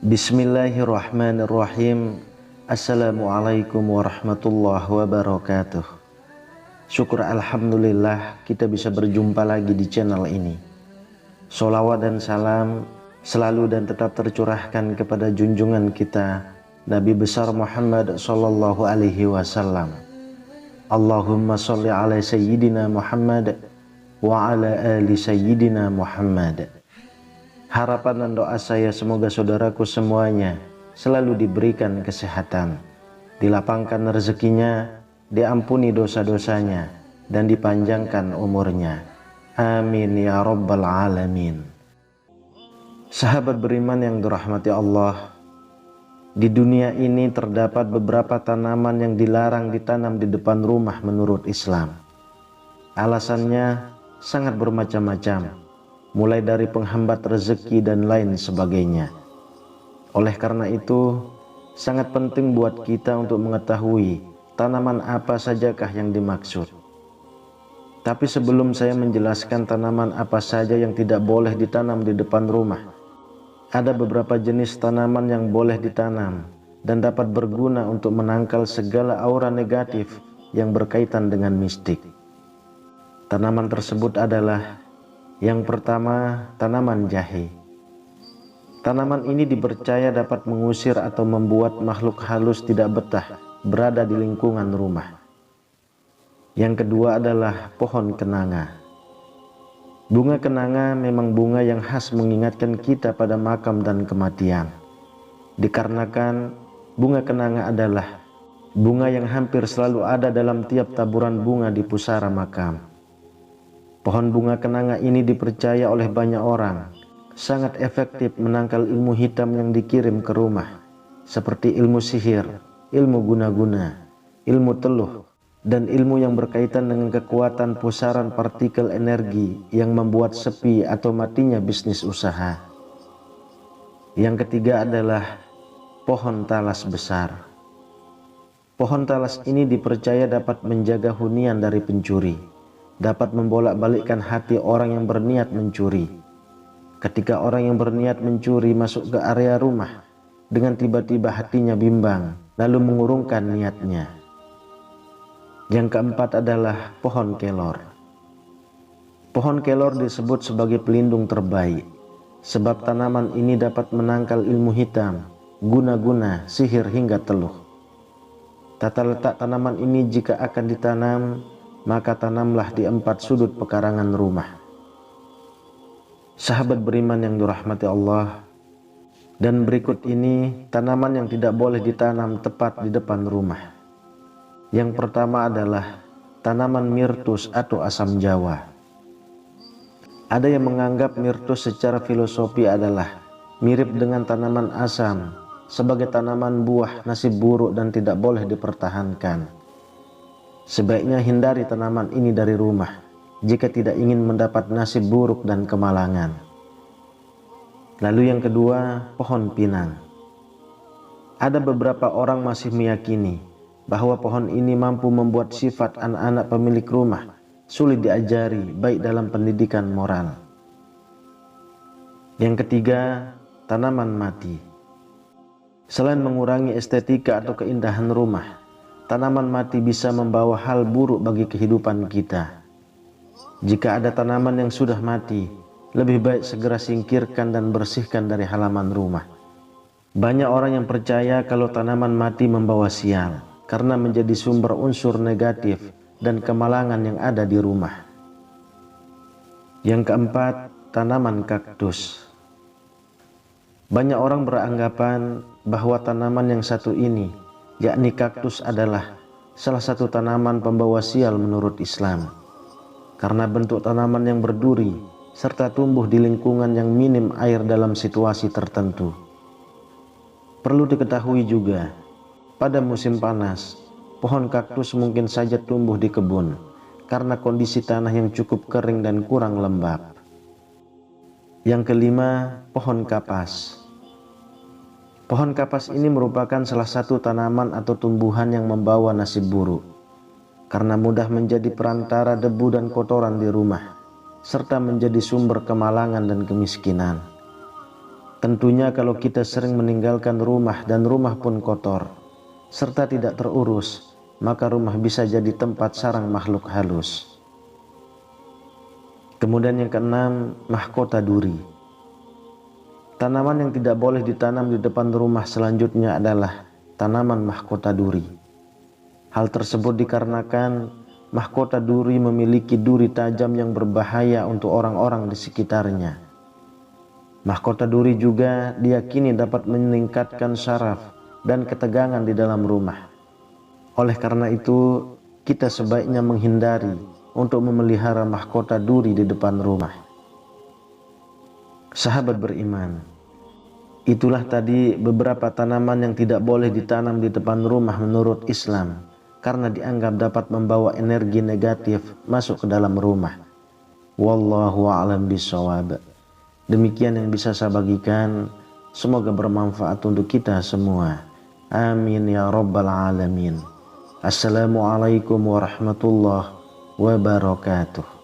Bismillahirrahmanirrahim. Assalamualaikum warahmatullahi wabarakatuh. Syukur alhamdulillah kita bisa berjumpa lagi di channel ini. Sholawat dan salam selalu dan tetap tercurahkan kepada junjungan kita Nabi besar Muhammad sallallahu alaihi wasallam. Allahumma sholli ala sayyidina Muhammad wa ala ali sayyidina Muhammad. Harapan dan doa saya semoga saudaraku semuanya selalu diberikan kesehatan, dilapangkan rezekinya, diampuni dosa-dosanya, dan dipanjangkan umurnya. Amin ya rabbal alamin. Sahabat beriman yang dirahmati Allah, di dunia ini terdapat beberapa tanaman yang dilarang ditanam di depan rumah menurut Islam. Alasannya sangat bermacam-macam, mulai dari penghambat rezeki dan lain sebagainya. Oleh karena itu, sangat penting buat kita untuk mengetahui tanaman apa sajakah yang dimaksud. Tapi sebelum saya menjelaskan tanaman apa saja yang tidak boleh ditanam di depan rumah, ada beberapa jenis tanaman yang boleh ditanam dan dapat berguna untuk menangkal segala aura negatif yang berkaitan dengan mistik. Tanaman tersebut adalah yang pertama, tanaman jahe. Tanaman ini dipercaya dapat mengusir atau membuat makhluk halus tidak betah berada di lingkungan rumah. Yang kedua adalah pohon kenanga. Bunga kenanga memang bunga yang khas mengingatkan kita pada makam dan kematian. Dikarenakan bunga kenanga adalah bunga yang hampir selalu ada dalam tiap taburan bunga di pusara makam. Pohon bunga kenanga ini dipercaya oleh banyak orang sangat efektif menangkal ilmu hitam yang dikirim ke rumah, seperti ilmu sihir, ilmu guna-guna, ilmu teluh, dan ilmu yang berkaitan dengan kekuatan pusaran partikel energi yang membuat sepi atau matinya bisnis usaha. Yang ketiga adalah pohon talas besar. Pohon talas ini dipercaya dapat menjaga hunian dari pencuri, dapat membolak-balikkan hati orang yang berniat mencuri. Ketika orang yang berniat mencuri masuk ke area rumah, dengan tiba-tiba hatinya bimbang, lalu mengurungkan niatnya. Yang keempat adalah pohon kelor. Pohon kelor disebut sebagai pelindung terbaik, sebab tanaman ini dapat menangkal ilmu hitam, guna-guna, sihir hingga teluh. Tata letak tanaman ini jika akan ditanam, maka tanamlah di 4 sudut pekarangan rumah. Sahabat beriman yang dirahmati Allah, dan berikut ini tanaman yang tidak boleh ditanam tepat di depan rumah. Yang pertama adalah tanaman mirtus atau asam jawa. Ada yang menganggap mirtus secara filosofi adalah mirip dengan tanaman asam sebagai tanaman buah nasib buruk dan tidak boleh dipertahankan. Sebaiknya hindari tanaman ini dari rumah jika tidak ingin mendapat nasib buruk dan kemalangan. Lalu yang kedua, pohon pinang. Ada beberapa orang masih meyakini bahwa pohon ini mampu membuat sifat anak-anak pemilik rumah sulit diajari baik dalam pendidikan moral. Yang ketiga, tanaman mati. Selain mengurangi estetika atau keindahan rumah, tanaman mati bisa membawa hal buruk bagi kehidupan kita. Jika ada tanaman yang sudah mati, lebih baik segera singkirkan dan bersihkan dari halaman rumah. Banyak orang yang percaya kalau tanaman mati membawa sial karena menjadi sumber unsur negatif dan kemalangan yang ada di rumah. Yang keempat, tanaman kaktus. Banyak orang beranggapan bahwa tanaman yang satu ini, yakni kaktus, adalah salah satu tanaman pembawa sial menurut Islam, karena bentuk tanaman yang berduri serta tumbuh di lingkungan yang minim air dalam situasi tertentu. Perlu diketahui juga, pada musim panas, pohon kaktus mungkin saja tumbuh di kebun karena kondisi tanah yang cukup kering dan kurang lembab. Yang kelima, pohon kapas. Pohon kapas ini merupakan salah satu tanaman atau tumbuhan yang membawa nasib buruk, karena mudah menjadi perantara debu dan kotoran di rumah, serta menjadi sumber kemalangan dan kemiskinan. Tentunya kalau kita sering meninggalkan rumah dan rumah pun kotor serta tidak terurus, maka rumah bisa jadi tempat sarang makhluk halus. Kemudian yang keenam, mahkota duri. Tanaman yang tidak boleh ditanam di depan rumah selanjutnya adalah tanaman mahkota duri. Hal tersebut dikarenakan mahkota duri memiliki duri tajam yang berbahaya untuk orang-orang di sekitarnya. Mahkota duri juga diyakini dapat meningkatkan syaraf dan ketegangan di dalam rumah. Oleh karena itu, kita sebaiknya menghindari untuk memelihara mahkota duri di depan rumah. Sahabat beriman, itulah tadi beberapa tanaman yang tidak boleh ditanam di depan rumah menurut Islam, karena dianggap dapat membawa energi negatif masuk ke dalam rumah. Wallahu a'lam bishawab. Demikian yang bisa saya bagikan, semoga bermanfaat untuk kita semua. Amin ya rabbal alamin. Assalamualaikum warahmatullahi wabarakatuh.